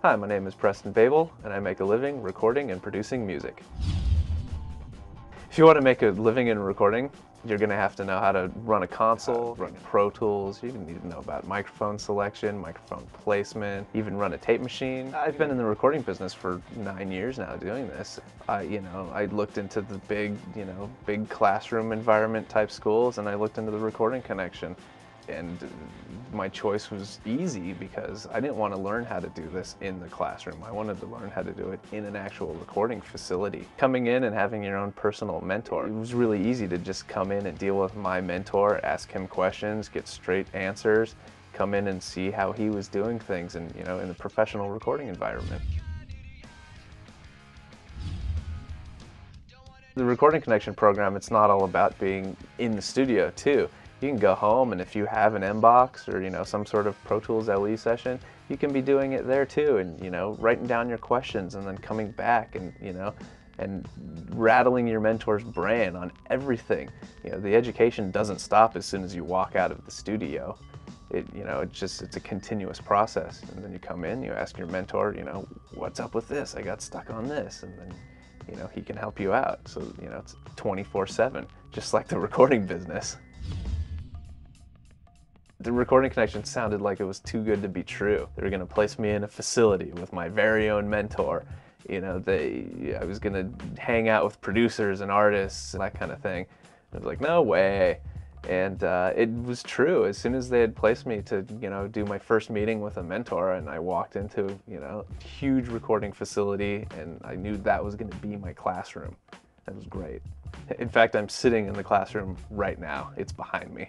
Hi, my name is Preston Boebel, and I make a living recording and producing music. If you want to make a living in recording, you're going to have to know how to run a console, run Pro Tools. You need to know about microphone selection, microphone placement, even run a tape machine. I've been in the recording business for 9 years now doing this. I looked into the big classroom environment type schools, and I looked into the recording connection. And my choice was easy because I didn't want to learn how to do this in the classroom. I wanted to learn how to do it in an actual recording facility. Coming in and having your own personal mentor, it was really easy to just come in and deal with my mentor, ask him questions, get straight answers, come in and see how he was doing things in the professional recording environment. The Recording Connection program, it's not all about being in the studio too. You can go home, and if you have an M-Box or some sort of Pro Tools LE session, you can be doing it there too, and writing down your questions and then coming back and rattling your mentor's brain on everything. The education doesn't stop as soon as you walk out of the studio. It's a continuous process, and then you come in, you ask your mentor, what's up with this? I got stuck on this, and then he can help you out. So it's 24/7, just like the recording business. The Recording Connection sounded like it was too good to be true. They were going to place me in a facility with my very own mentor. I was going to hang out with producers and artists and that kind of thing. I was like, no way. And it was true. As soon as they had placed me to, do my first meeting with a mentor, and I walked into, a huge recording facility, and I knew that was going to be my classroom. That was great. In fact, I'm sitting in the classroom right now. It's behind me.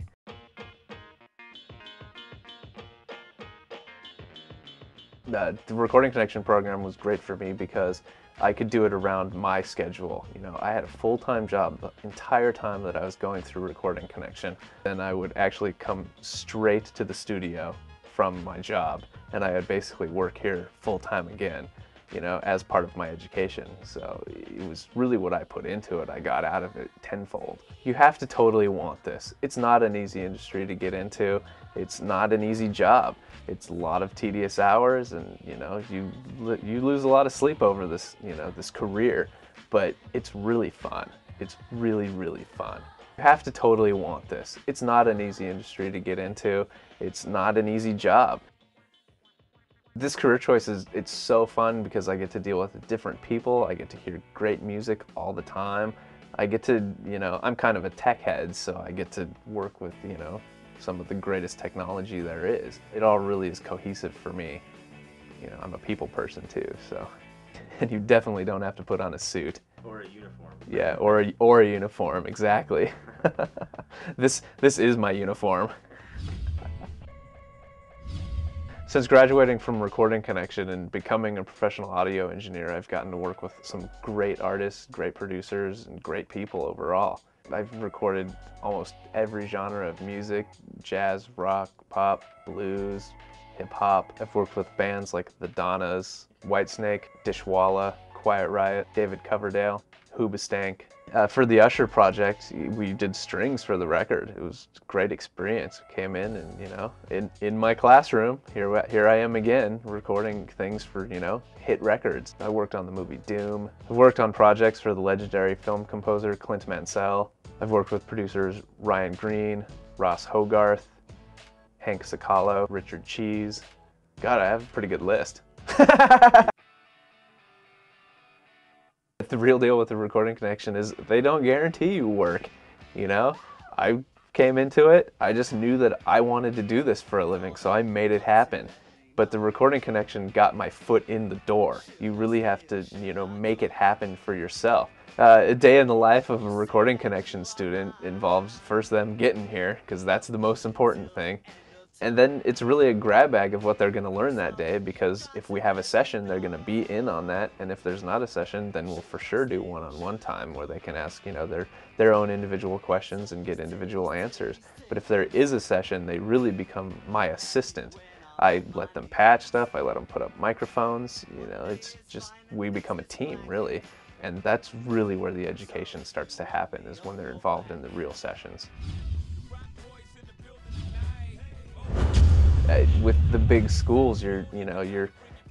The Recording Connection program was great for me because I could do it around my schedule. I had a full-time job the entire time that I was going through Recording Connection. And I would actually come straight to the studio from my job, and I would basically work here full-time again, as part of my education. So it was really what I put into it. I got out of it tenfold. You have to totally want this. It's not an easy industry to get into. It's not an easy job. It's a lot of tedious hours, and you lose a lot of sleep over this this career, but it's really fun. It's really, really fun. You have to totally want this. It's not an easy industry to get into. It's not an easy job. This career choice it's so fun because I get to deal with different people. I get to hear great music all the time. I get to, I'm kind of a tech head, so I get to work with, some of the greatest technology there is. It all really is cohesive for me. I'm a people person too, so. And you definitely don't have to put on a suit. Or a uniform. Yeah, or a uniform, exactly. This is my uniform. Since graduating from Recording Connection and becoming a professional audio engineer, I've gotten to work with some great artists, great producers, and great people overall. I've recorded almost every genre of music: jazz, rock, pop, blues, hip-hop. I've worked with bands like The Donnas, Whitesnake, Dishwalla, Quiet Riot, David Coverdale, Hoobastank. For the Usher project, we did strings for the record. It was a great experience. Came in and, in my classroom, here I am again, recording things for, hit records. I worked on the movie Doom. I've worked on projects for the legendary film composer Clint Mansell. I've worked with producers Ryan Green, Ross Hogarth, Hank Sicalo, Richard Cheese. God, I have a pretty good list. The real deal with the Recording Connection is they don't guarantee you work. I came into it, I just knew that I wanted to do this for a living, so I made it happen. But the Recording Connection got my foot in the door. You really have to, make it happen for yourself. A day in the life of a Recording Connection student involves first them getting here, because that's the most important thing. And then it's really a grab bag of what they're going to learn that day, because if we have a session, they're going to be in on that. And if there's not a session, then we'll for sure do one-on-one time where they can ask, their own individual questions and get individual answers. But if there is a session, they really become my assistant. I let them patch stuff, I let them put up microphones, it's just, we become a team, really. And that's really where the education starts to happen, is when they're involved in the real sessions. With the big schools, you're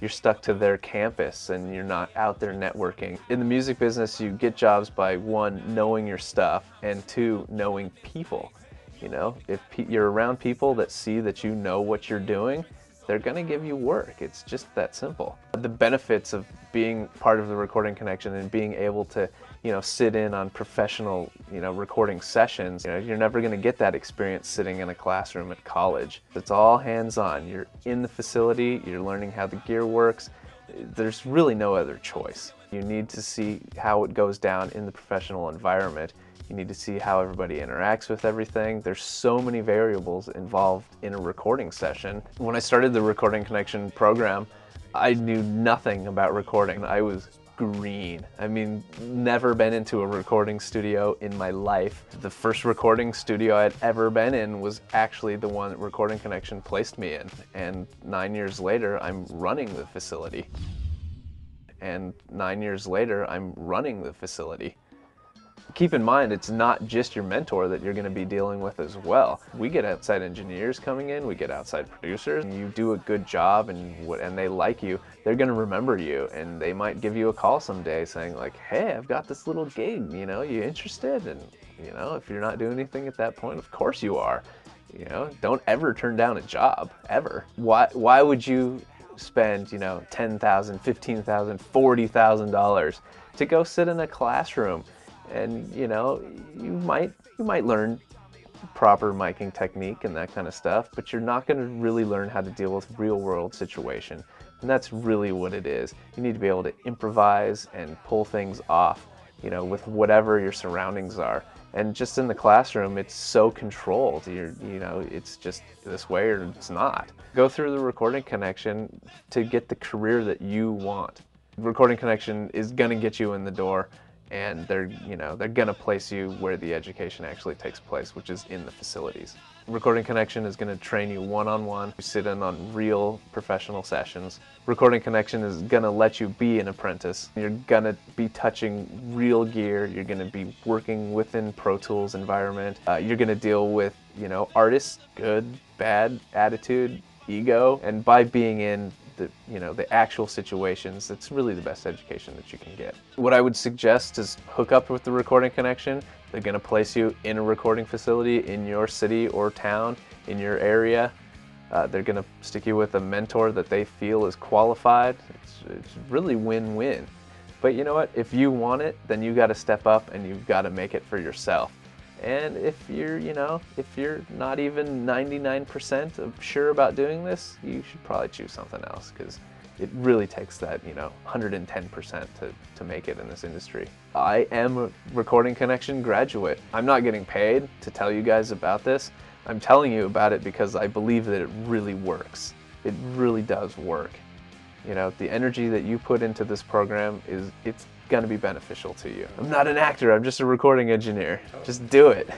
you're stuck to their campus and you're not out there networking. In the music business, you get jobs by one, knowing your stuff, and two, knowing people. You know, if you're around people that see that you know what you're doing, they're going to give you work. It's just that simple. The benefits of being part of the Recording Connection and being able to, you know, sit in on professional, you know, recording sessions, you know, you're never going to get that experience sitting in a classroom at college. It's all hands-on. You're in the facility, you're learning how the gear works. There's really no other choice. You need to see how it goes down in the professional environment. You need to see how everybody interacts with everything. There's so many variables involved in a recording session. When I started the Recording Connection program, I knew nothing about recording. I was green. I mean, never been into a recording studio in my life. The first recording studio I'd ever been in was actually the one that Recording Connection placed me in. And 9 years later, I'm running the facility. And 9 years later, I'm running the facility. Keep in mind, it's not just your mentor that you're going to be dealing with as well. We get outside engineers coming in, we get outside producers, and you do a good job and they like you, they're going to remember you, and they might give you a call someday saying like, hey, I've got this little gig, you know, you interested? And you know, if you're not doing anything at that point, of course you are. You know, don't ever turn down a job, ever. Why would you spend, you know, $10,000, $15,000, $40,000 to go sit in a classroom? And you know, you might learn proper miking technique and that kind of stuff, but you're not going to really learn how to deal with real world situation. And that's really what it is. You need to be able to improvise and pull things off, you know, with whatever your surroundings are. And just in the classroom, it's so controlled. You know, it's just this way or it's not. Go through the Recording Connection to get the career that you want. Recording Connection is going to get you in the door. And they're gonna place you where the education actually takes place, which is in the facilities. Recording Connection is gonna train you one-on-one. You sit in on real professional sessions. Recording Connection is gonna let you be an apprentice. You're gonna be touching real gear. You're gonna be working within Pro Tools environment. You're gonna deal with, you know, artists, good, bad, attitude, ego, and by being in the actual situations, it's really the best education that you can get. What I would suggest is hook up with the Recording Connection. They're going to place you in a recording facility in your city or town, in your area. They're going to stick you with a mentor that they feel is qualified. It's really win-win. But you know what? If you want it, then you got to step up and you've got to make it for yourself. And if you're, you know, if you're not even 99% sure about doing this, you should probably choose something else, because it really takes that, you know, 110% to make it in this industry. I am a Recording Connection graduate. I'm not getting paid to tell you guys about this. I'm telling you about it because I believe that it really works. It really does work. You know, the energy that you put into this program it's going to be beneficial to you. I'm not an actor, I'm just a recording engineer. Just do it.